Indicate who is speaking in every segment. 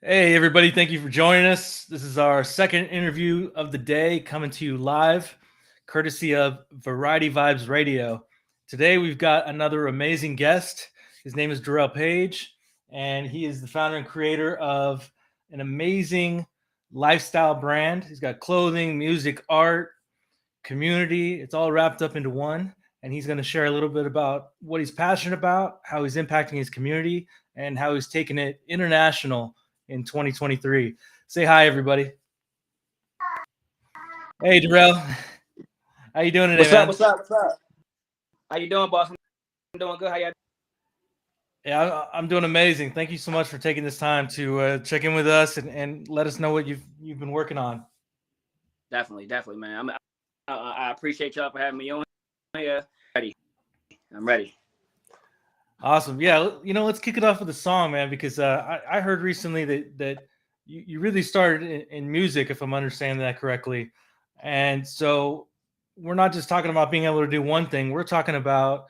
Speaker 1: Hey, everybody. Thank you for joining us. This is our second interview of the day coming to you live, courtesy of Variety Vibes Radio. Today, we've got another amazing guest. His name is Darrell Page, and he is the founder and creator of an amazing lifestyle brand. He's got clothing, music, art, community. It's all wrapped up into one. And he's going to share a little bit about what he's passionate about, how he's impacting his community, and how he's taking it international in 2023. Say hi, everybody. Hey, Darrell. How you doing today, man?
Speaker 2: What's up? How you doing, boss? I'm doing good. How you?
Speaker 1: Yeah, I'm doing amazing. Thank you so much for taking this time to check in with us and let us know what you've been working on.
Speaker 2: Definitely, man. I appreciate y'all for having me on here. I'm ready.
Speaker 1: Awesome. Yeah, let's kick it off with a song, man, because I heard recently that you really started in music, if I'm understanding that correctly. And so we're not just talking about being able to do one thing. We're talking about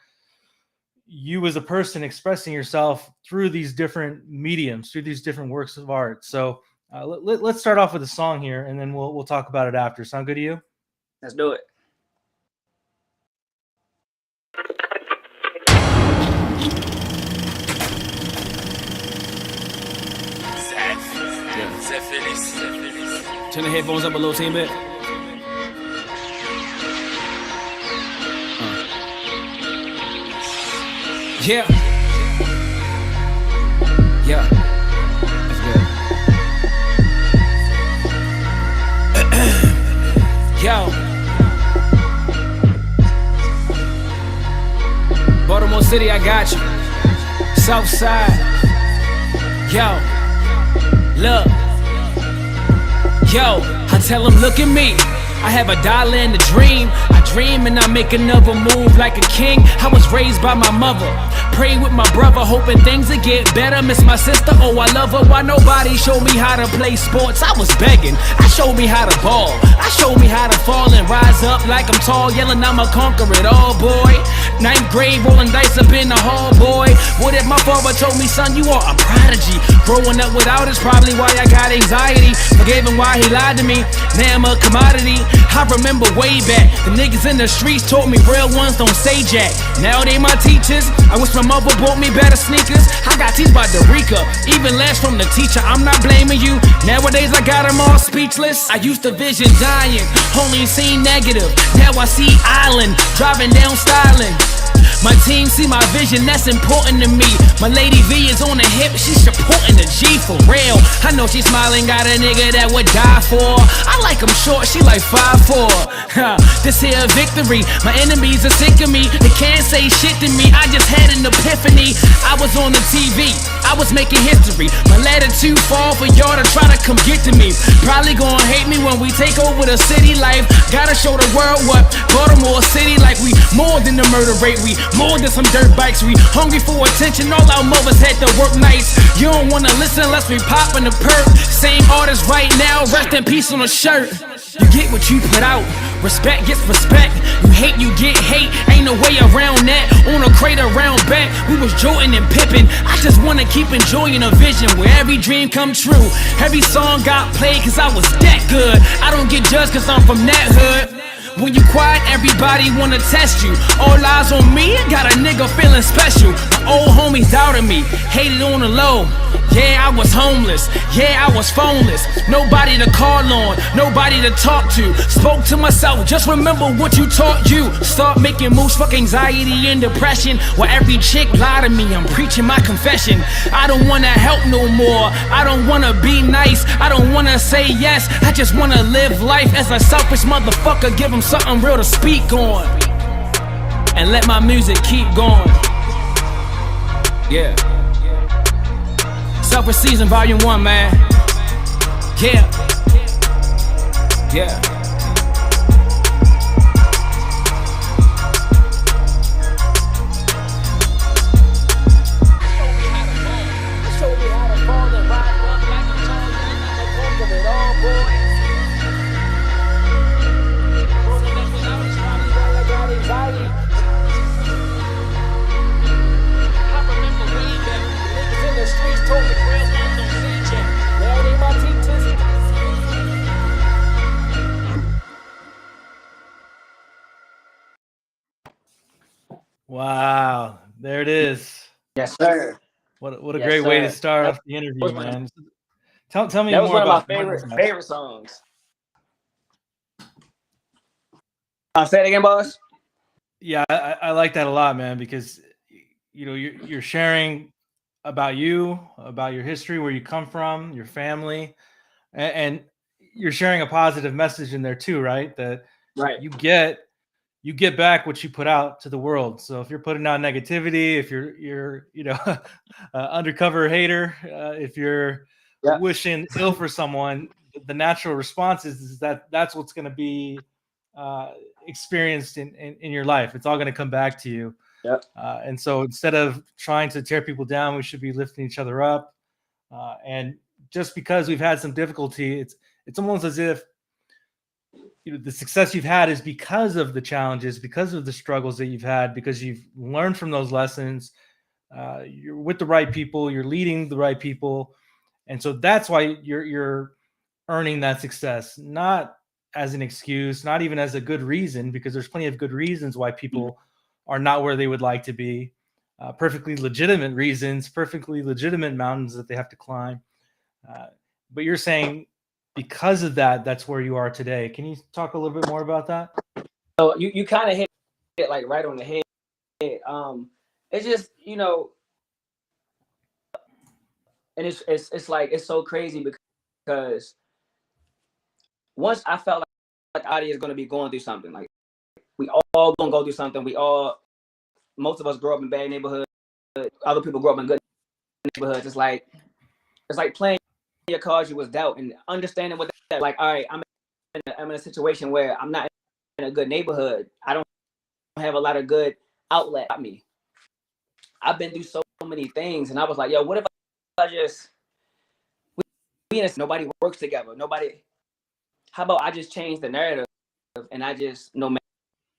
Speaker 1: you as a person expressing yourself through these different mediums, through these different works of art. So let's start off with a song here, and then we'll talk about it after. Sound good to you?
Speaker 2: Let's do it.
Speaker 3: Turn the headphones up a little team bit. Yeah. That's good. Yo. Baltimore City, I got you. South Side. Yo. Look. Yo, I tell them, look at me. I have $1 and a dream. I dream and I make another move like a king. I was raised by my mother. Pray with my brother, hoping things would get better. Miss my sister, oh I love her. Why nobody showed me how to play sports? I was begging. I showed me how to ball. I showed me how to fall and rise up like I'm tall, yelling I'ma conquer it all, boy. 9th grade, rolling dice up in the hall, boy. What if my father told me, son, you are a prodigy? Growing up without is probably why I got anxiety. Forgave him why he lied to me. Now I'm a commodity. I remember way back, the niggas in the streets told me real ones don't say jack. Now they my teachers. I wish my mother bought me better sneakers. I got teased by Dorica, even less from the teacher. I'm not blaming you. Nowadays I got them all speechless. I used to vision dying, only seen negative. Now I see island, driving down styling. My team see my vision, that's important to me. My lady V is on the hip, she's supporting the G for real. I know she smiling, got a nigga that would die for. I like him short, she like 5'4". This here a victory, my enemies are sick of me. They can't say shit to me, I just had an epiphany. I was on the TV, I was making history. My ladder too far for y'all to try to come get to me. Probably gonna hate me when we take over the city life. Gotta show the world what Baltimore City like. We more than the murder rate, we more than some dirt bikes. We hungry for attention, all our mothers had to work nights. You don't wanna listen unless we poppin' the perk. Same artist right now, rest in peace on a shirt. You get what you put out, respect gets respect. You hate, you get hate, ain't no way around that. On a crate around back, we was Jordan and Pippen. I just wanna keep enjoying a vision where every dream come true. Every song got played cause I was that good. I don't get judged cause I'm from that hood. When you quiet, everybody wanna test you. All eyes on me, got a nigga feeling special. My old homies doubted me, hated on the low. Yeah, I was homeless, yeah, I was phoneless. Nobody to call on, nobody to talk to. Spoke to myself, just remember what you taught you. Start making moves, fuck anxiety and depression. While every chick lie to me, I'm preaching my confession. I don't wanna help no more, I don't wanna be nice, I don't wanna say yes. I just wanna live life as a selfish motherfucker. Give them something real to speak on, and let my music keep going. Yeah. Selfish Season Volume 1, man. Yeah.
Speaker 1: Wow, there it is.
Speaker 2: Yes, sir.
Speaker 1: What a
Speaker 2: Yes,
Speaker 1: great way to
Speaker 2: sir.
Speaker 1: start
Speaker 2: That
Speaker 1: off the interview,
Speaker 2: was one of,
Speaker 1: man. Tell me
Speaker 2: that was
Speaker 1: more
Speaker 2: one of my
Speaker 1: about
Speaker 2: favorite songs. Say it again, boss.
Speaker 1: Yeah, I like that a lot, man, because you're sharing about you, about your history, where you come from, your family, and you're sharing a positive message in there too, right? That
Speaker 2: Right.
Speaker 1: you get back what you put out to the world. So if you're putting out negativity, if you're undercover hater, if you're
Speaker 2: Yep.
Speaker 1: wishing ill for someone, the natural response is that's what's going to be experienced in your life. It's all going to come back to you.
Speaker 2: Yep.
Speaker 1: And so instead of trying to tear people down, we should be lifting each other up. And just because we've had some difficulty, it's almost as if the success you've had is because of the challenges, because of the struggles that you've had, because you've learned from those lessons. You're with the right people, you're leading the right people, and so that's why you're earning that success, not as an excuse, not even as a good reason, because there's plenty of good reasons why people are not where they would like to be. Perfectly legitimate reasons, perfectly legitimate mountains that they have to climb. But you're saying because of that, that's where you are today. Can you talk a little bit more about that?
Speaker 2: So you kind of hit it like right on the head. It's just and it's like it's so crazy because once I felt like the audience is going to be going through something, like we all gonna go through something. Most of us grow up in bad neighborhoods. Other people grow up in good neighborhoods. It's like playing your cards you was dealt and understanding what that. Like, all right, I'm in a situation where I'm not in a good neighborhood. I don't have a lot of good outlet at me. I've been through so many things, and I was like, yo, what if I just nobody works together, nobody. How about I just change the narrative and I just no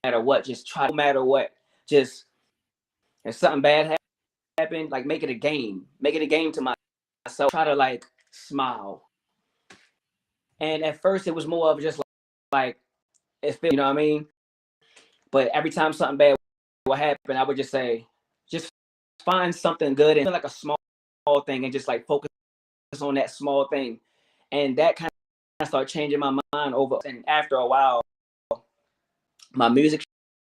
Speaker 2: matter what, just try no matter what, just if something bad happened, like make it a game to myself. Try to like smile. And at first it was more of just like it's you know what I mean. But every time something bad would happen, I would just say, just find something good and like a small thing and just like focus on that small thing. And that kind of started changing my mind over. And after a while, my music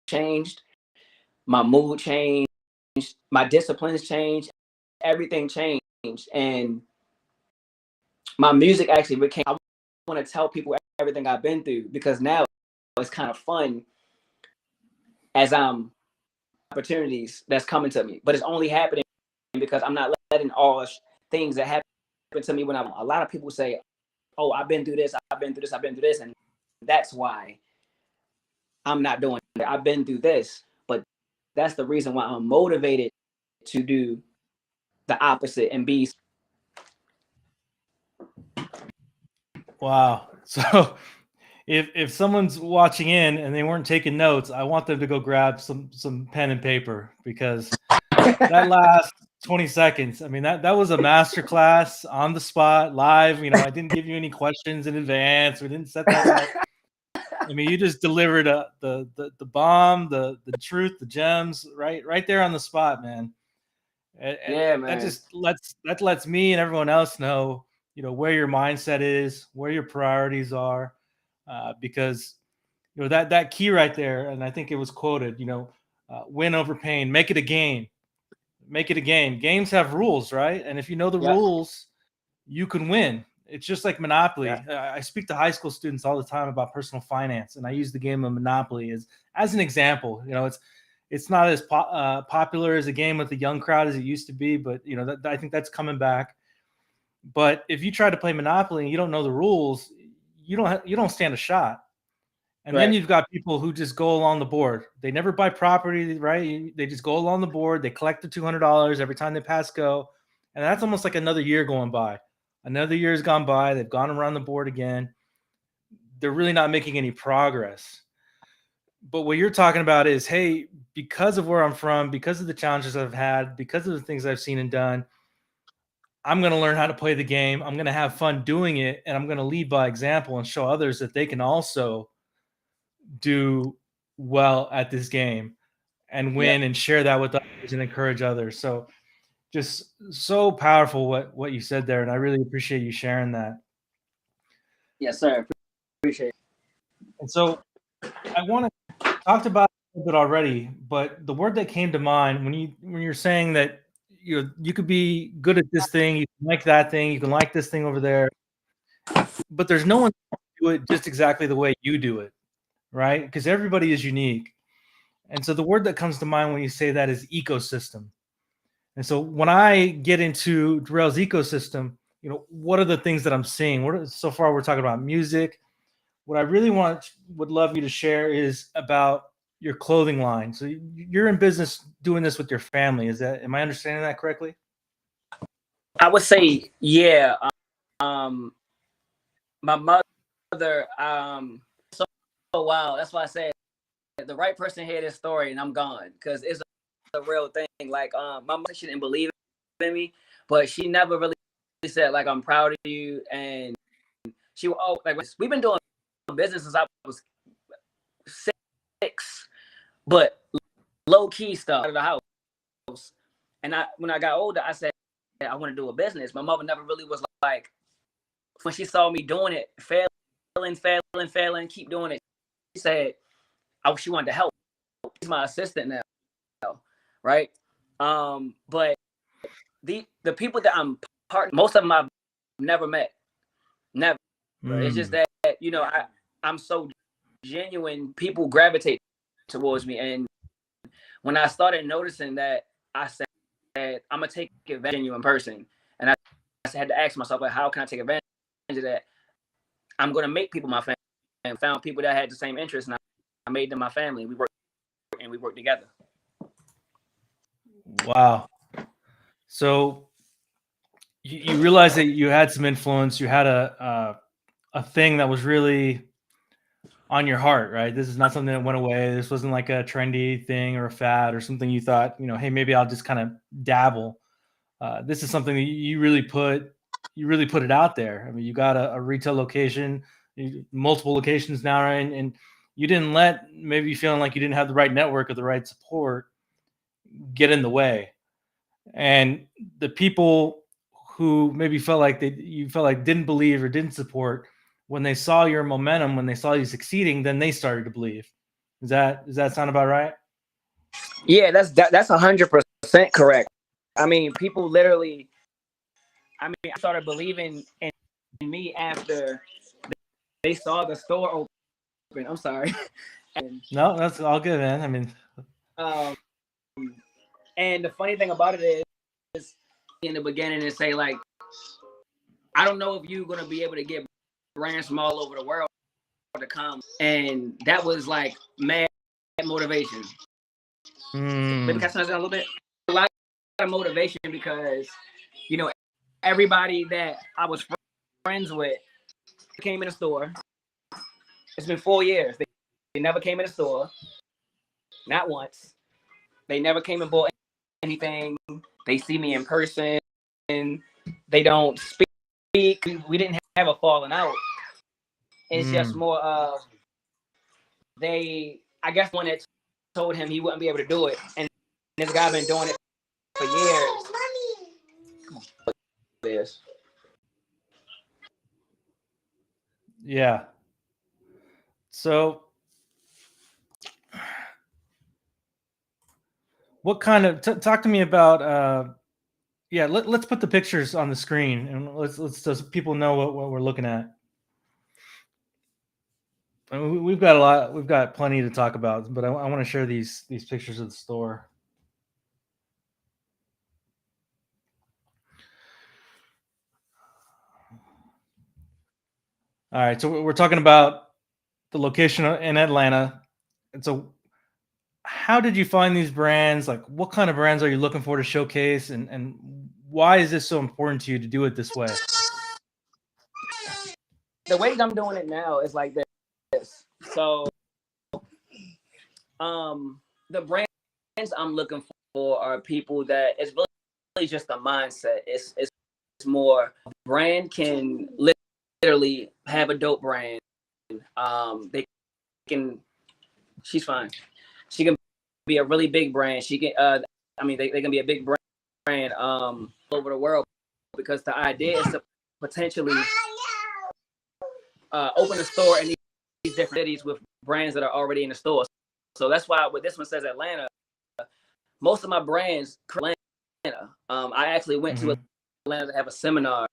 Speaker 2: changed, my mood changed, my disciplines changed, everything changed. And my music actually became, I want to tell people everything I've been through because now it's kind of fun as I'm opportunities that's coming to me, but it's only happening because I'm not letting all things that happen to me when a lot of people say, oh, I've been through this, I've been through this, I've been through this. And that's why I'm not doing it. I've been through this, but that's the reason why I'm motivated to do the opposite and be.
Speaker 1: Wow. So if someone's watching in and they weren't taking notes, I want them to go grab some pen and paper because that last 20 seconds, I mean, that was a masterclass on the spot, live. I didn't give you any questions in advance. We didn't set that up. I mean, you just delivered the bomb, the truth, the gems right there on the spot, man. And
Speaker 2: Yeah, man.
Speaker 1: That lets me and everyone else know, where your mindset is, where your priorities are, because that key right there, and I think it was quoted, win over pain, make it a game, make it a game. Games have rules, right? And if you know the rules, you can win. It's just like Monopoly. I speak to high school students all the time about personal finance, and I use the game of Monopoly as an example. It's not as popular as a game with the young crowd as it used to be, but I think that's coming back. But if you try to play Monopoly and you don't know the rules, you don't stand a shot. And then you've got people who just go along the board. They never buy property, right? They just go along the board. They collect the $200 every time they pass go, and that's almost like another year going by. Another year has gone by. They've gone around the board again. They're really not making any progress. But what you're talking about is, hey, because of where I'm from, because of the challenges I've had, because of the things I've seen and done, I'm going to learn how to play the game. I'm going to have fun doing it, and I'm going to lead by example and show others that they can also do well at this game. and win and share that with others and encourage others. So just so powerful what you said there, and I really appreciate you sharing that.
Speaker 2: Yes, sir. Appreciate it.
Speaker 1: And so I want to talked about it a little bit already, but the word that came to mind when you're saying that you could be good at this thing, you can like that thing, you can like this thing over there, but there's no one to do it just exactly the way you do it, right? Because everybody is unique. And so the word that comes to mind when you say that is ecosystem. And so when I get into Darrell's ecosystem, what are the things that I'm seeing? So far we're talking about music. What I really would love you to share is about your clothing line. So you're in business doing this with your family. Am I understanding that correctly?
Speaker 2: I would say, yeah. My mother, so wow. That's why I said the right person hear this story and I'm gone, because it's a real thing. Like, my mother, she didn't believe in me, but she never really said like, I'm proud of you. And she, like, we've been doing business since I was 6, but low key stuff out of the house. And when I got older, I said, I want to do a business. My mother never really was like, when she saw me doing it, failing, keep doing it, she said, she wanted to help. She's my assistant now, right? But the people that I'm most of them I've never met, never. It's just that I'm so genuine. People gravitate towards me, and when I started noticing that, I said, I'm gonna take advantage of a genuine person, and I had to ask myself, like, how can I take advantage of that? I'm gonna make people my family, and found people that had the same interests, and I made them my family. We worked together.
Speaker 1: Wow. So you realized that you had some influence. You had a thing that was really on your heart, right? This is not something that went away. This wasn't like a trendy thing or a fad or something you thought, hey, maybe I'll just kind of dabble. This is something that you really put it out there. I mean, you got a retail location, multiple locations now, right? And you didn't let maybe feeling like you didn't have the right network or the right support get in the way. And the people who maybe you felt like didn't believe or didn't support, when they saw your momentum, when they saw you succeeding, then they started to believe. Does that sound about right?
Speaker 2: Yeah, that's 100% correct. I mean, people literally. I started believing in me after they saw the store open. I'm sorry.
Speaker 1: No, that's all good, man. I mean,
Speaker 2: and the funny thing about it is, in the beginning, and say like, I don't know if you're gonna be able to get brands from all over the world to come, and that was like mad motivation. Maybe catch that a little bit. A lot of motivation because everybody that I was friends with came in the store. It's been 4 years. They never came in the store, not once. They never came and bought anything. They see me in person, and they don't speak. We didn't have a falling out. It's just more of I guess one that told him he wouldn't be able to do it, and this guy been doing it for years. This.
Speaker 1: Yeah. So what kind of talk to me about let's put the pictures on the screen and let's so people know what we're looking at. I mean, we've got plenty to talk about, but I want to share these pictures of the store. All right, so we're talking about the location in Atlanta. And so how did you find these brands? Like, what kind of brands are you looking for to showcase, and why is this so important to you to do it this way?
Speaker 2: The way I'm doing it now is like this. So, the brands I'm looking for are people that it's really just a mindset. It's more brand can literally have a dope brand. They can. She's fine. She can be a really big brand. She can, they can be a big brand over the world, because the idea is to potentially open a store in these different cities with brands that are already in the store. So that's why when this one says Atlanta, most of my brands are Atlanta. I actually went to Atlanta to have a seminar,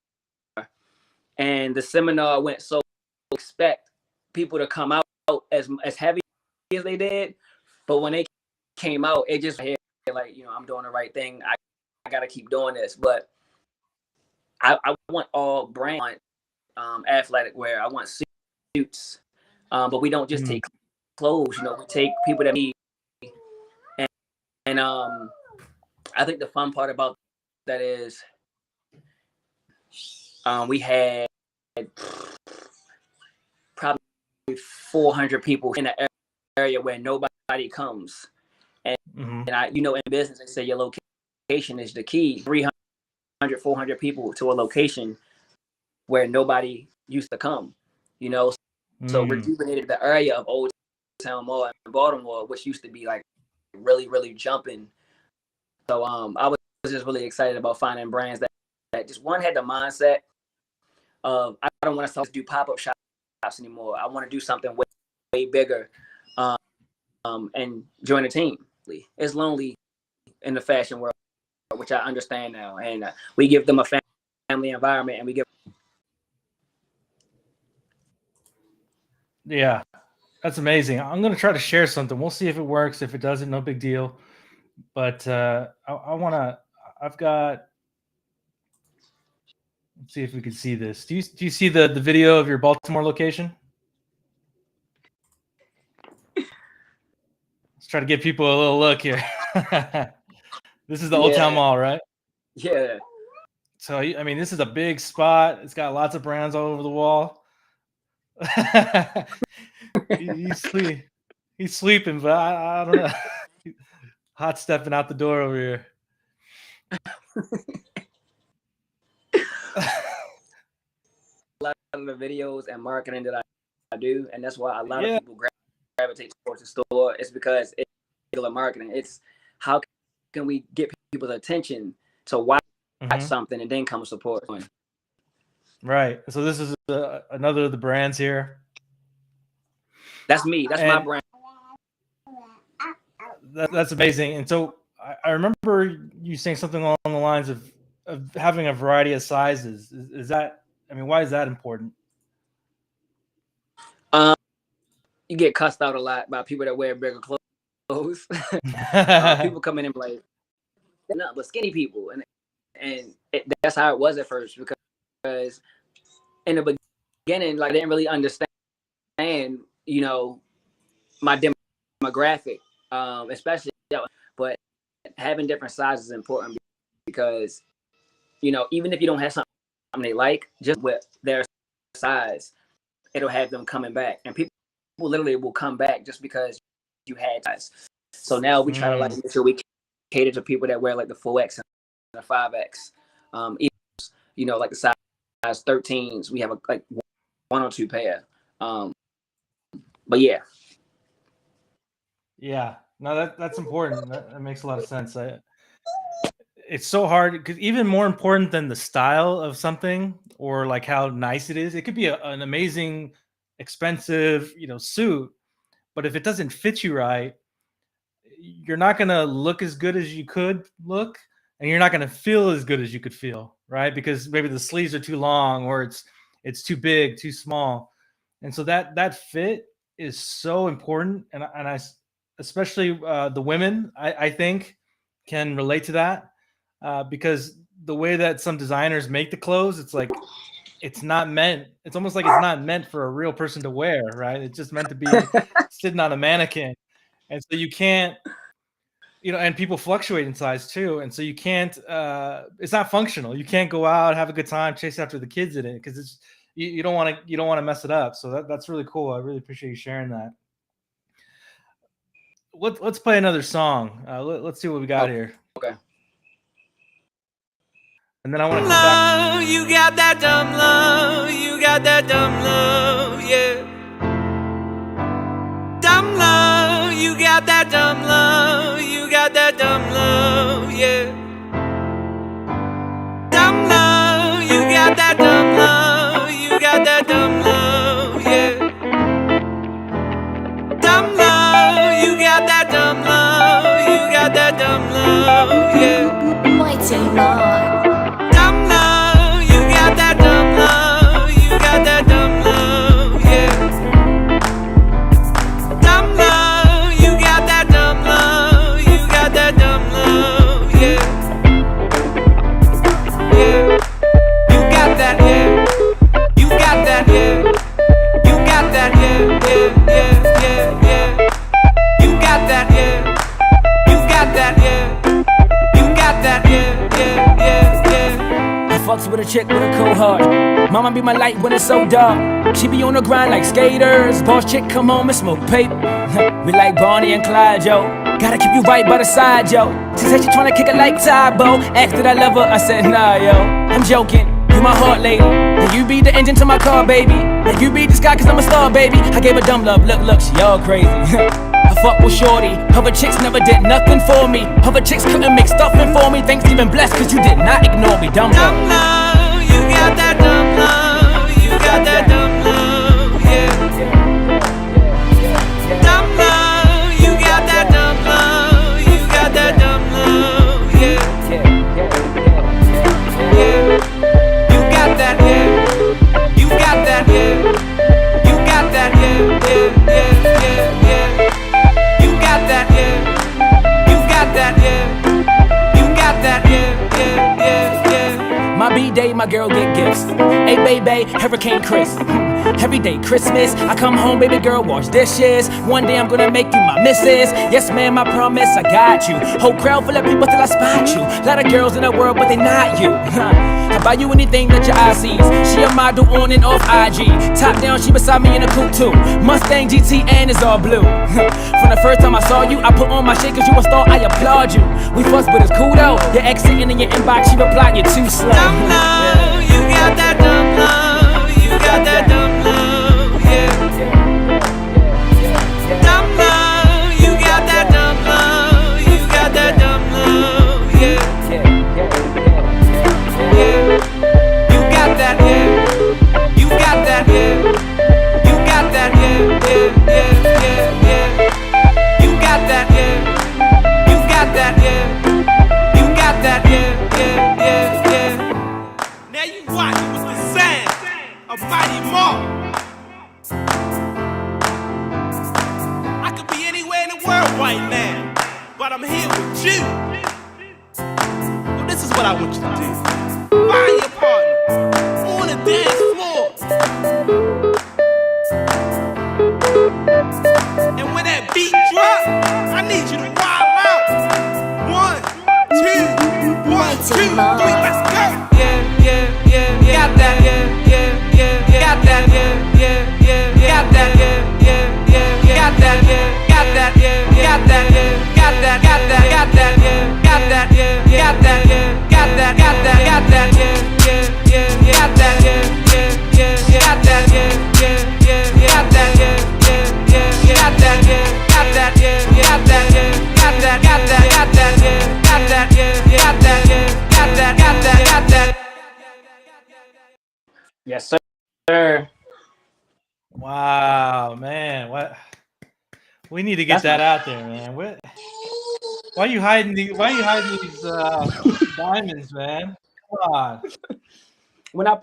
Speaker 2: and the seminar went so expect people to come out as heavy as they did, but when they came out, it just like, I'm doing the right thing. I got to keep doing this. But I want all brand athletic wear. I want suits, but we don't just take clothes. We take people that need. And I think the fun part about that is we had probably 400 people in the area where nobody comes. And, in business, they say your location is the key. 300, 400 people to a location where nobody used to come, So rejuvenated the area of Old Town Mall in Baltimore, which used to be like really, really jumping. So I was just really excited about finding brands that just one had the mindset of, I don't want to do pop-up shops anymore. I want to do something way, way bigger and join a team. It's lonely in the fashion world, which I understand now. And we give them a family environment, and we give.
Speaker 1: Yeah, that's amazing. I'm going to try to share something. We'll see if it works. If it doesn't, no big deal. But I've got, let's see if we can see this. Do you see the video of your Baltimore location? Let's try to give people a little look here. This is the Old Town Mall, right?
Speaker 2: Yeah.
Speaker 1: So, I mean, this is a big spot. It's got lots of brands all over the wall. He's sleeping, but I don't know. Hot stepping out the door over here.
Speaker 2: A lot of the videos and marketing that I do, and that's why a lot of people gravitate towards the store. It's because it's regular marketing. It's how can we get people's attention to watch something and then come support.
Speaker 1: Right. So this is another of the brands here.
Speaker 2: That's me. That's my brand.
Speaker 1: That's amazing. And so I remember you saying something along the lines of having a variety of sizes. Is that, why is that important?
Speaker 2: You get cussed out a lot by people that wear bigger clothes. People come in and be like, no, but skinny people. And that's how it was at first, because in the beginning, like, I didn't really understand, my demographic, especially, but having different sizes is important, because, even if you don't have something they like, just with their size, it'll have them coming back. And people literally will come back just because you had size. So now we try to make sure we cater to people that wear like the 4X and the 5X. Even, like the size 13s, we have like one or two pair. But yeah.
Speaker 1: Yeah, no, that's important. That makes a lot of sense. It's so hard, because even more important than the style of something or like how nice it is, it could be an amazing, expensive, suit, but if it doesn't fit you right, you're not going to look as good as you could look, and you're not going to feel as good as you could feel, right? Because maybe the sleeves are too long, or it's too big, too small. And so that fit is so important. And I especially the women, I think, can relate to that, because the way that some designers make the clothes, it's like, it's almost like it's not meant for a real person to wear, right? It's just meant to be sitting on a mannequin. And so you can't, and people fluctuate in size too. And so you can't, it's not functional. You can't go out, have a good time, chase after the kids in it, because you don't want to mess it up. So that's really cool. I really appreciate you sharing that. Let's play another song. Let's see what we got here.
Speaker 2: Okay.
Speaker 1: And then I want to come back.
Speaker 3: You got that dumb love. You got that dumb love, yeah. Dumb love. You you got that dumb love, you got that dumb love, yeah. Dumb love, you got that dumb love, you got that dumb love, yeah. Dumb love, you got that dumb love, you got that dumb love, yeah.
Speaker 4: Mighty Lord.
Speaker 3: Dumb love, you got that dumb love, you got that dumb love, yeah. Dumb love, you got that dumb love, you got that dumb love, yeah. Yeah, you got that, yeah. You got that, yeah. You got that, yeah, yeah, yeah, yeah, yeah. You got that, yeah. You got that, yeah. You got that, yeah, yeah, yeah, yeah. I fucks with a chick with a cold heart. Mama be my light when it's so dark. She be on the grind like skaters. Boss chick come home and smoke paper. We like Bonnie and Clyde, yo. Gotta keep you right by the side, yo. She said she tryna kick it like Tybo. Asked did I love her, I said nah, yo. I'm joking, you my heart lady. And you be the engine to my car, baby. And you be the sky cause I'm a star, baby. I gave her dumb love, look, she all crazy. I fuck with shorty. Other chicks never did nothing for me. Other chicks couldn't make stuffing for me. Thanks even blessed cause you did not ignore me. Dumb love, you got that dumb love. You got that dumb love, yeah. Dumb love, you got that dumb love. You got that dumb love, yeah. Yeah, you got that, yeah. You got that, yeah. You got that, yeah, yeah, yeah, yeah, yeah. You got that, yeah. You got that, yeah. You got that, yeah, yeah, yeah, yeah. My B-day, my girl get gifts. Hey, baby, Hurricane Chris. Every day Christmas, I come home, baby girl, wash dishes. One day I'm gonna make you my missus. Yes, ma'am, I promise I got you. Whole crowd full of people till I spot you. Lot of girls in the world, but they not you. I buy you anything that your eye sees. She a model on and off IG. Top down, she beside me in a coupe too. Mustang GT and it's all blue. From the first time I saw you, I put on my shit cause you a star, I applaud you. We fuss, but it's cool though. Your ex sitting in your inbox, she replied, you're too slow. Dumb love, you got that dumb love. You got that dumb love, yeah. Dumb love, you got that dumb love. You got that dumb love, yeah. Yeah, you got that, yeah. You got that, yeah. You got that, yeah, yeah, yeah, yeah, yeah. You got that, yeah. You got that, yeah. You got that, yeah, yeah, yeah, yeah. Now you watch with the sound of Mighty Mark. I could be anywhere in the world right now, but I'm here with you. Well, this is what I want you to do. Find your partner on the dance floor. And when that beat drop, I need you to wild out. 1, 2, 1, 2, 3, let's go. Yeah, yeah, yeah, yeah. Got that, yeah, yeah, yeah, yeah. Got that, yeah, yeah, yeah, yeah. Got that, yeah, yeah, yeah, yeah. Got that, yeah, got that, yeah, got that, yeah. Got that, got that, got that, yeah. Got that, yeah, got that, yeah. Got that, got that, got that, yeah, yeah, yeah. Got that, yeah, yeah, yeah. Got that, yeah, yeah, yeah. Got that, yeah, yeah, yeah. Got that, yeah, got that, yeah. Got that, yeah, got that, got that, got that, yeah. Got that, yeah, got that, yeah. Got that, got that, got that.
Speaker 2: Yes, sir.
Speaker 1: Wow, man, what? We need to get that out there, man. What? Why are you hiding these? Why are you hiding these diamonds, man? Come on.
Speaker 2: When I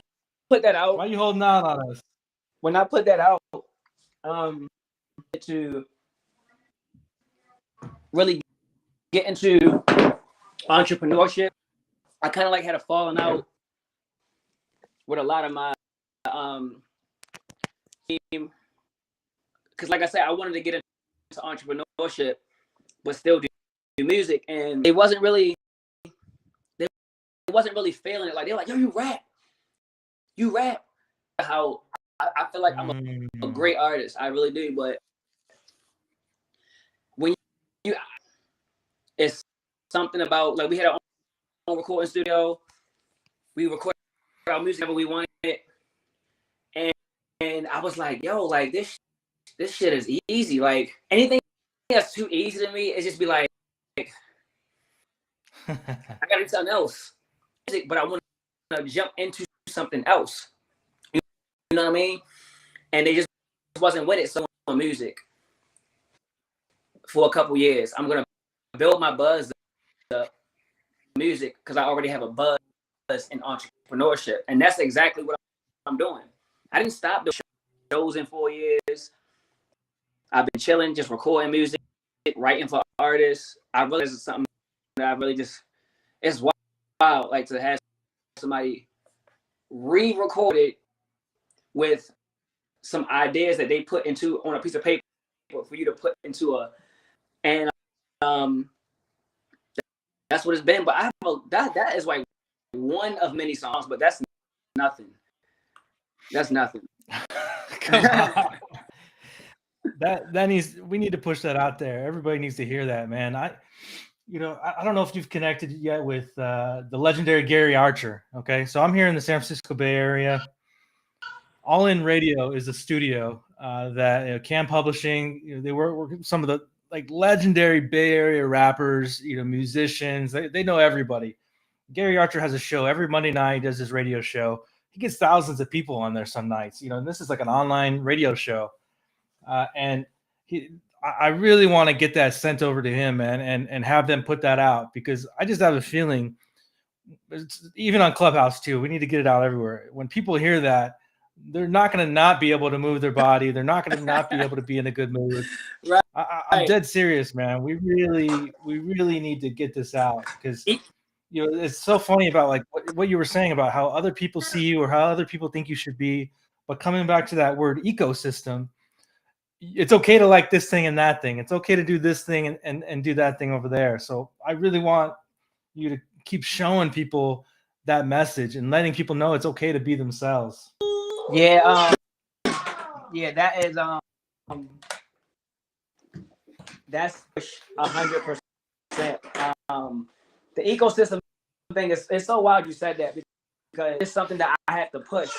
Speaker 2: put that out,
Speaker 1: Why are you holding out on us?
Speaker 2: when I put that out, to really get into entrepreneurship, I kind of like had a falling out with a lot of my team, because like I said, I wanted to get into entrepreneurship, but still do music, and they wasn't really failing it. Like they're like, yo, you rap. How I feel like I'm a great artist, I really do, but when you it's something about, like, we had our own recording studio, we recorded our music whenever we wanted it, and I was like, yo, like this shit is easy. Like anything that's too easy to me. It's just be like, I gotta do something else, but I want to jump into something else. You know what I mean? And they just wasn't with it. So on music for a couple years, I'm gonna build my buzz up music because I already have a buzz in entrepreneurship, and that's exactly what I'm doing. I didn't stop doing shows in 4 years. I've been chilling, just recording music, writing for artists. I really, this is something that I really just, it's wild, like to have somebody re-record it with some ideas that they put into on a piece of paper for you to put into and that's what it's been. But I have that is like one of many songs, but that's nothing. That's nothing.
Speaker 1: Come on. We need to push that out there. Everybody needs to hear that, man. I don't know if you've connected yet with the legendary Gary Archer. Okay, so I'm here in the San Francisco Bay Area. All In Radio is a studio that Cam Publishing. They work with some of the like legendary Bay Area rappers, musicians. They know everybody. Gary Archer has a show every Monday night. He does his radio show. He gets thousands of people on there some nights. And this is like an online radio show. And I really want to get that sent over to him, man, and have them put that out, because I just have a feeling, even on Clubhouse too, we need to get it out everywhere. When people hear that, they're not going to not be able to move their body. They're not going to not be able to be in a good mood.
Speaker 2: Right.
Speaker 1: I'm dead serious, man. We really need to get this out, because it's so funny about like what you were saying about how other people see you or how other people think you should be. But coming back to that word ecosystem, it's okay to like this thing and that thing. It's okay to do this thing and do that thing over there. So I really want you to keep showing people that message and letting people know it's okay to be themselves.
Speaker 2: Yeah, that is that's 100%. The ecosystem thing it's so wild you said that, because it's something that I have to push,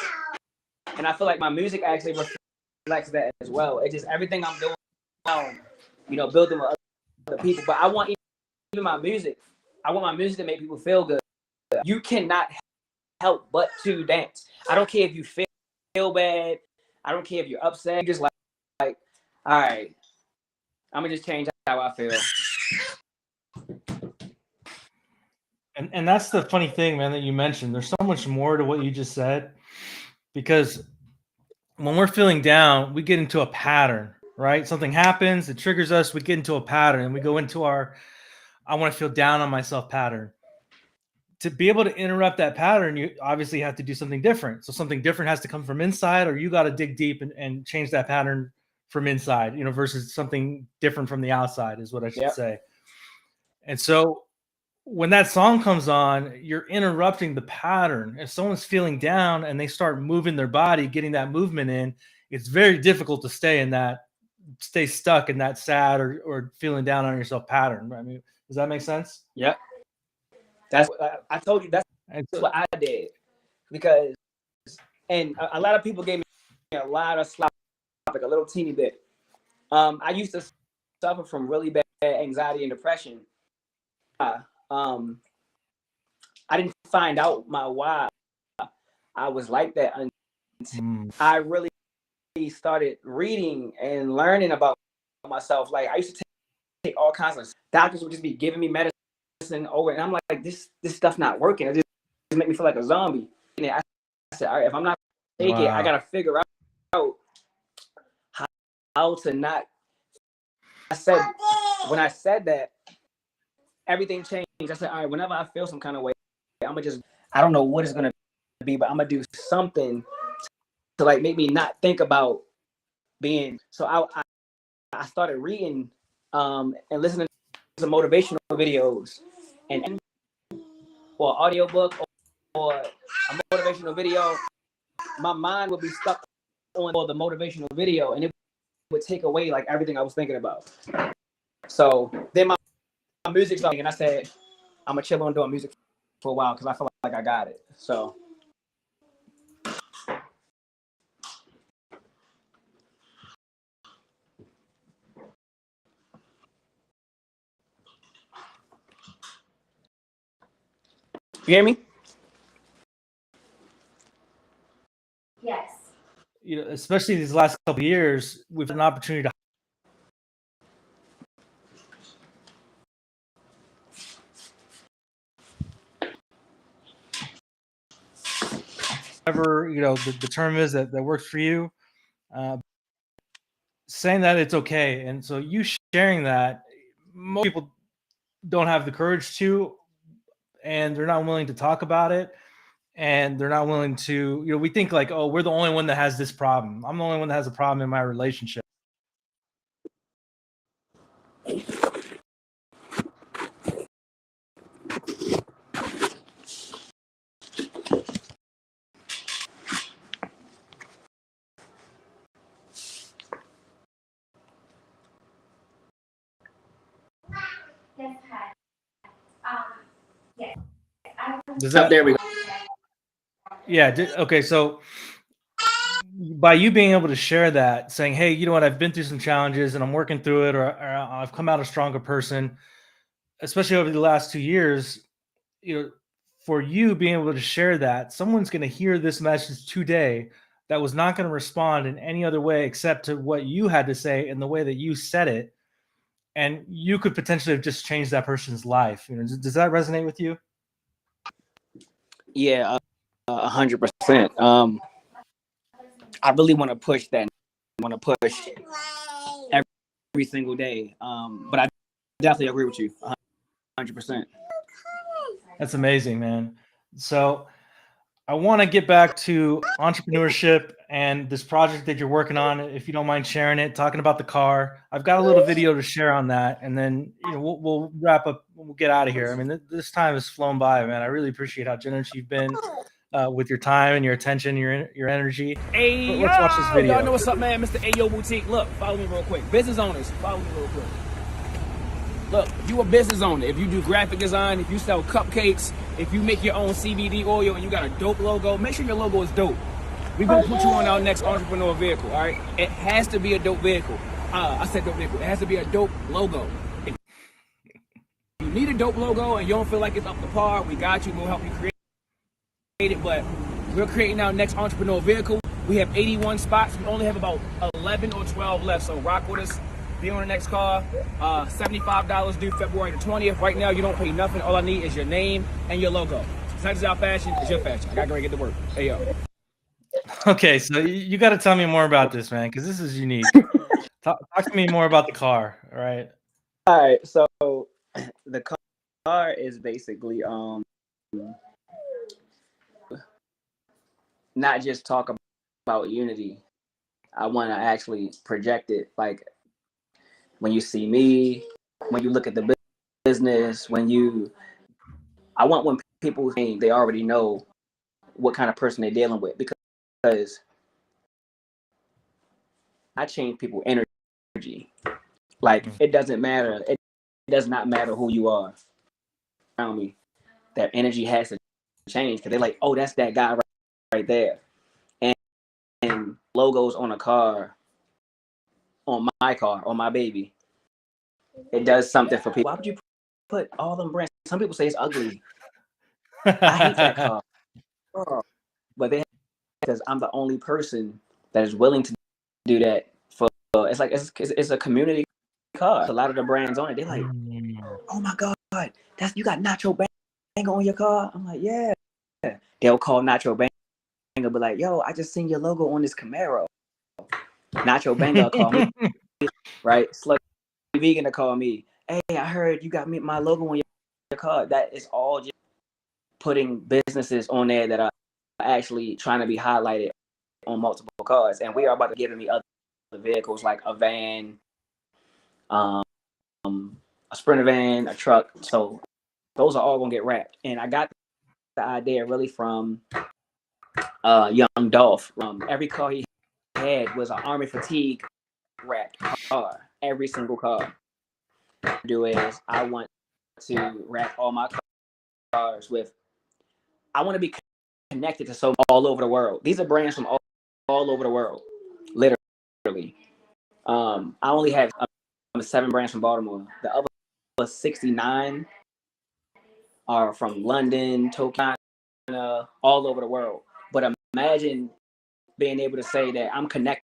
Speaker 2: and I feel like my music actually reflects that as well. It's just everything I'm doing now, building with other people. But I want even my music. I want my music to make people feel good. You cannot help but to dance. I don't care if you feel bad. I don't care if you're upset. You're just like, all right, I'm gonna just change how I feel.
Speaker 1: And that's the funny thing, man, that you mentioned. There's so much more to what you just said, because when we're feeling down, we get into a pattern, right? Something happens, it triggers us, we get into a pattern, and we go into our I want to feel down on myself pattern. To be able to interrupt that pattern, you obviously have to do something different. So something different has to come from inside, or you got to dig deep and change that pattern from inside, versus something different from the outside, is what I should say. And so when that song comes on, you're interrupting the pattern. If someone's feeling down and they start moving their body, getting that movement in, it's very difficult to stay stuck in that sad or feeling down on yourself pattern. I mean, does that make sense?
Speaker 2: Yeah. That's what I told you. That's what I did, because, and a lot of people gave me a lot of slack, like a little teeny bit. I used to suffer from really bad anxiety and depression. I didn't find out my why I was like that until I really started reading and learning about myself. Like I used to take all kinds of doctors would just be giving me medicine over, and I'm like, this stuff not working. It just make me feel like a zombie. And I said, all right, if I'm not taking it, I gotta figure out how to not. When I said that, everything changed. I said, all right, whenever I feel some kind of way, I don't know what it's gonna be, but I'm gonna do something to like make me not think about being. So I started reading and listening to motivational videos and or audiobook or a motivational video. My mind would be stuck on the motivational video, and it would take away like everything I was thinking about. So then my music started, and I said, I'm gonna chill on doing music for a while because I feel like I got it. So You hear me?
Speaker 4: Yes.
Speaker 1: You know, especially these last couple of years, we've had an opportunity to whatever, you know, the term is that works for you. Saying that it's okay. And so you sharing that, most people don't have the courage to, and they're not willing to talk about it. And they're not willing to, you know, we think like, oh, we're the only one that has this problem. I'm the only one that has a problem in my relationship.
Speaker 4: Yes, hi. Yes.
Speaker 1: Does
Speaker 2: Up
Speaker 1: that,
Speaker 2: there we go.
Speaker 1: yeah. Okay. So by you being able to share that, saying, hey, you know what, I've been through some challenges and I'm working through it, or I've come out a stronger person, especially over the last 2 years, you know, for you being able to share that, someone's going to hear this message today that was not going to respond in any other way except to what you had to say and the way that you said it. And you could potentially have just changed that person's life. You know, does that resonate with you?
Speaker 2: Yeah, 100%. I really want to push that. I want to push every single day. But I definitely agree with you, 100%.
Speaker 1: That's amazing, man. So I want to get back to entrepreneurship and this project that you're working on. If you don't mind sharing it, talking about the car, I've got a little video to share on that, and then you know we'll wrap up. We'll get out of here. I mean, this time has flown by, man. I really appreciate how generous you've been with your time and your attention, your energy.
Speaker 3: Hey,
Speaker 1: Let's watch this video.
Speaker 3: Y'all know what's up, man? Mr. Ayo Boutique. Look, follow me real quick. Business owners, follow me real quick. Look, if you a business owner, if you do graphic design, if you sell cupcakes, if you make your own CBD oil and you got a dope logo, make sure your logo is dope. We're going to put you on our next entrepreneur vehicle, all right? It has to be a dope vehicle. I said dope vehicle. It has to be a dope logo. If you need a dope logo and you don't feel like it's up to par, we got you. We'll help you create it. But we're creating our next entrepreneur vehicle. We have 81 spots. We only have about 11 or 12 left, so rock with us. Be on the next car. $75 due February the 20th. Right now, you don't pay nothing. All I need is your name and your logo. It's not just our fashion, it's your fashion. I gotta go get to work. Hey, yo.
Speaker 1: Okay, so you got to tell me more about this, man, because this is unique. Talk to me more about the car. All right.
Speaker 2: All right, so the car is basically not just talk about unity. I want to actually project it. Like when you see me, when you look at the business, I want when people think they already know what kind of person they're dealing with, because I change people's energy. Like it doesn't matter. It does not matter who you are around me. That energy has to change because they're like, oh, that's that guy right there. And logos on a car, on my car, on my baby, it does something for people. Why would you put all them brands? Some people say it's ugly. I hate that car. Oh. But they, because I'm the only person that is willing to do that for. It's like it's a community car. A lot of the brands on it, they're like, oh my god, you got Nacho Banger on your car. I'm like, yeah. They'll call Nacho Banger, be like, yo, I just seen your logo on this Camaro. Nacho Banger call me, right? Slug Vegan to call me. Hey, I heard you got my logo on your car. That is all just putting businesses on there that are actually trying to be highlighted on multiple cars. And we are about to give me other vehicles like a van, a Sprinter van, a truck. So those are all gonna get wrapped. And I got the idea really from Young Dolph. Every car he had was an Army fatigue wrapped car. Every single car. What I do is I want to wrap all my cars with. I want to be connected to so all over the world. These are brands from all over the world, literally. I only have 7 brands from Baltimore. The other 69 are from London, Tokyo, all over the world. But imagine being able to say that I'm connected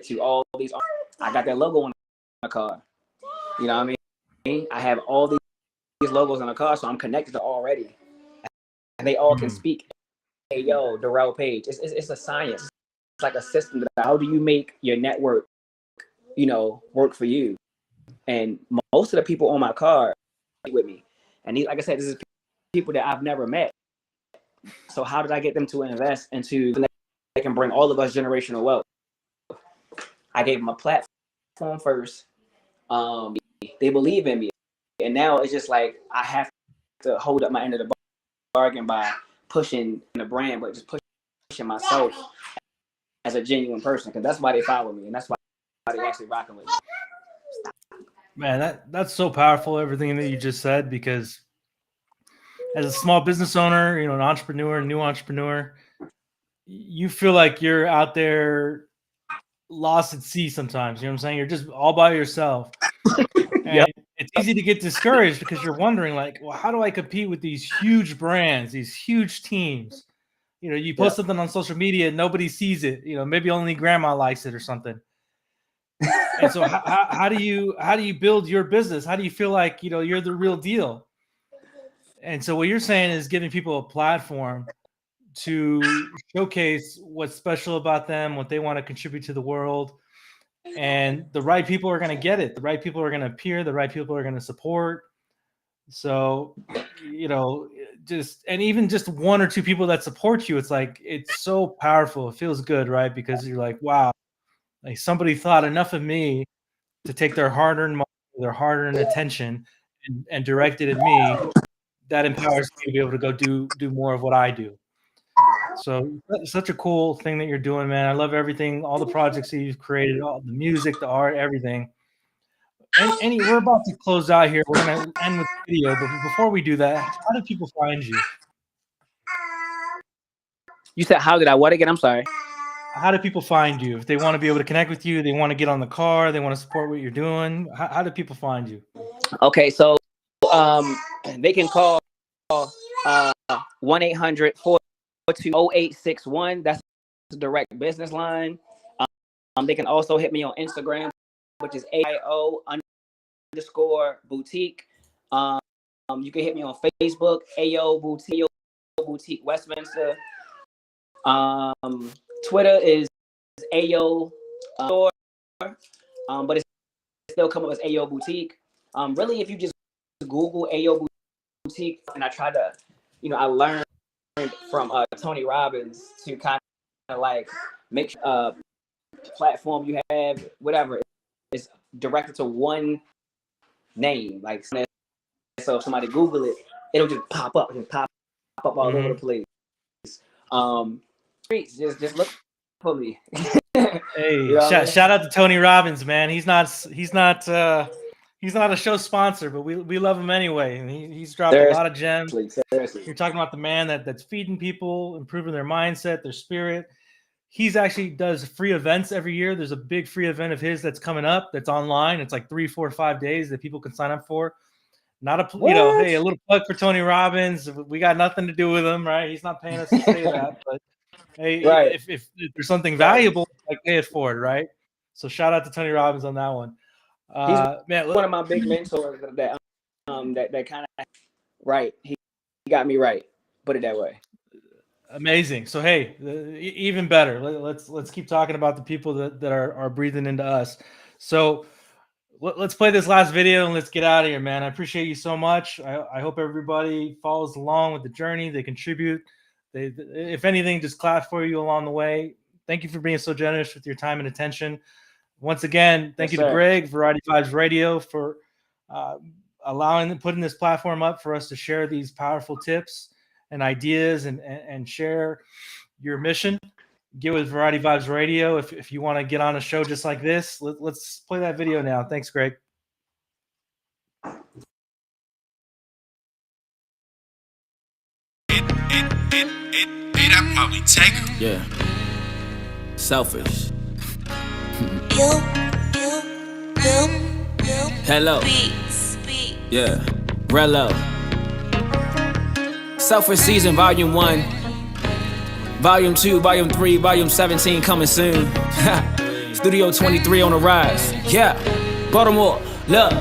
Speaker 2: to all these. I got that logo on my car. You know what I mean? I have all these logos on the car, so I'm connected to already. And they all can speak. Hey, yo, Darrell Page. It's a science. It's like a system. How do you make your network, work for you? And most of the people on my car with me, and these, like I said, this is people that I've never met. So how did I get them to invest into they can bring all of us generational wealth? I gave them a platform first. They believe in me, and now it's just like I have to hold up my end of the bargain by pushing the brand, but just pushing myself as a genuine person, because that's why they follow me, and that's why they actually rocking with me.
Speaker 1: Man, that's so powerful, everything that you just said, because as a small business owner, an entrepreneur, new entrepreneur, you feel like you're out there lost at sea sometimes. You know what I'm saying? You're just all by yourself. And it's easy to get discouraged because you're wondering, like, well, how do I compete with these huge brands, these huge teams? You post something on social media, nobody sees it. Maybe only grandma likes it or something. And so how do you build your business? How do you feel like, you're the real deal? And so what you're saying is giving people a platform to showcase what's special about them, what they want to contribute to the world. And the right people are going to get it. The right people are going to appear. The right people are going to support. So, even just one or two people that support you, it's so powerful. It feels good, right? Because you're like, wow, like somebody thought enough of me to take their hard-earned money, their hard-earned attention and direct it at me. That empowers me to be able to go do more of what I do. So that's such a cool thing that you're doing, man. I love everything, all the projects that you've created, all the music, the art, everything. We're about to close out here. We're going to end with the video, but before we do that, how do people find you?
Speaker 2: You said, how did I what again? I'm sorry.
Speaker 1: How do people find you? If they want to be able to connect with you, they want to get on the car, they want to support what you're doing, how do people find you?
Speaker 2: Okay, so they can call 1-800-442-0861. That's the direct business line. They can also hit me on Instagram, which is AIO_boutique. You can hit me on Facebook, AO Boutique Westminster. Twitter is AO store, but it's still come up as AO Boutique. Really, if you just Google AO Boutique, and I try to, I learned from Tony Robbins to kind of like make platform you have, whatever, is directed to one name. Like, so if somebody Google it, it'll just pop up all over the place. Just look for me.
Speaker 1: Hey, shout out to Tony Robbins, man. He's not a show sponsor, but we love him anyway. And he's dropped a lot of gems.
Speaker 2: Seriously.
Speaker 1: You're talking about the man that's feeding people, improving their mindset, their spirit. He's actually does free events every year. There's a big free event of his that's coming up that's online. It's like 3, 4, 5 days that people can sign up for. Not a hey, a little plug for Tony Robbins. We got nothing to do with him, right? He's not paying us to say that, but hey,
Speaker 2: right.
Speaker 1: if there's something valuable, like pay it forward, right? So shout out to Tony Robbins on that one.
Speaker 2: Man, one of my big mentors that kind of right. He got me right. Put it that way.
Speaker 1: Amazing. So hey, even better. Let's keep talking about the people that are breathing into us. So let's play this last video and let's get out of here, man. I appreciate you so much. I hope everybody follows along with the journey. They contribute. They, if anything, just clap for you along the way. Thank you for being so generous with your time and attention. Once again, thank you to Greg, Variety Vibes Radio, for putting this platform up for us to share these powerful tips and ideas and share your mission. Get with Variety Vibes Radio if you want to get on a show just like this. Let's play that video now. Thanks, Greg.
Speaker 3: That probably take him. Yeah. Selfish. Hello. Yeah. Rello. Selfish Season, Volume 1, Volume 2, Volume 3, Volume 17 coming soon. Studio 23 on the rise. Yeah, Baltimore, look.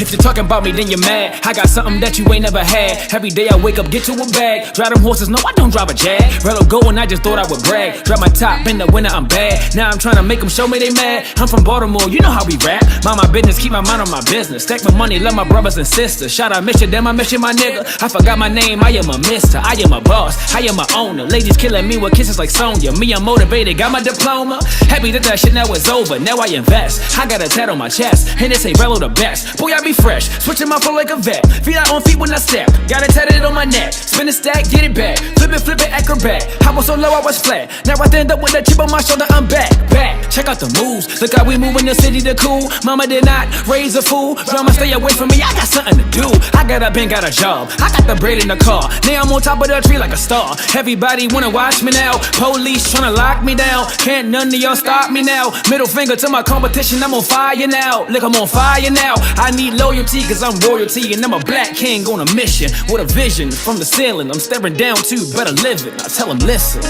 Speaker 3: If you're talking about me, then you're mad. I got something that you ain't never had. Every day I wake up, get to a bag. Drive them horses, no, I don't drive a Jag. Rello go and I just thought I would brag. Drop my top, in the winter, I'm bad. Now I'm trying to make them show me they mad. I'm from Baltimore, you know how we rap. Mind my business, keep my mind on my business. Stack my money, love my brothers and sisters. Shout out, miss you, damn, I miss you, my nigga. I forgot my name, I am a mister. I am a boss, I am a owner. Ladies killing me with kisses like Sonya. Me, I'm motivated, got my diploma. Happy that shit now is over, now I invest. I got a tat on my chest, and it say Rello the best. Boy, I be fresh, switching my flow like a vet. Feet out on feet when I step, got it tatted on my neck. Spin a stack, get it back. Flip it, acrobat. I was so low, I was flat. Now I stand up with that chip on my shoulder, I'm back. Check out the moves, look how we move in the city to cool. Mama did not raise a fool. Drama, stay away from me, I got something to do. I got up and got a job, I got the bread in the car. Now I'm on top of the tree like a star. Everybody wanna watch me now. Police tryna lock me down. Can't none of y'all stop me now. Middle finger to my competition, I'm on fire now. Look, I'm on fire now. I need loyalty cause I'm royalty. And I'm a black king on a mission with a vision from the ceiling. I'm staring down to better living. I tell them listen.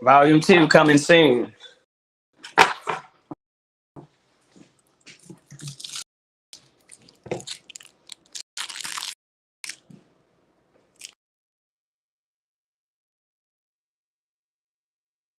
Speaker 2: Volume 2 coming soon.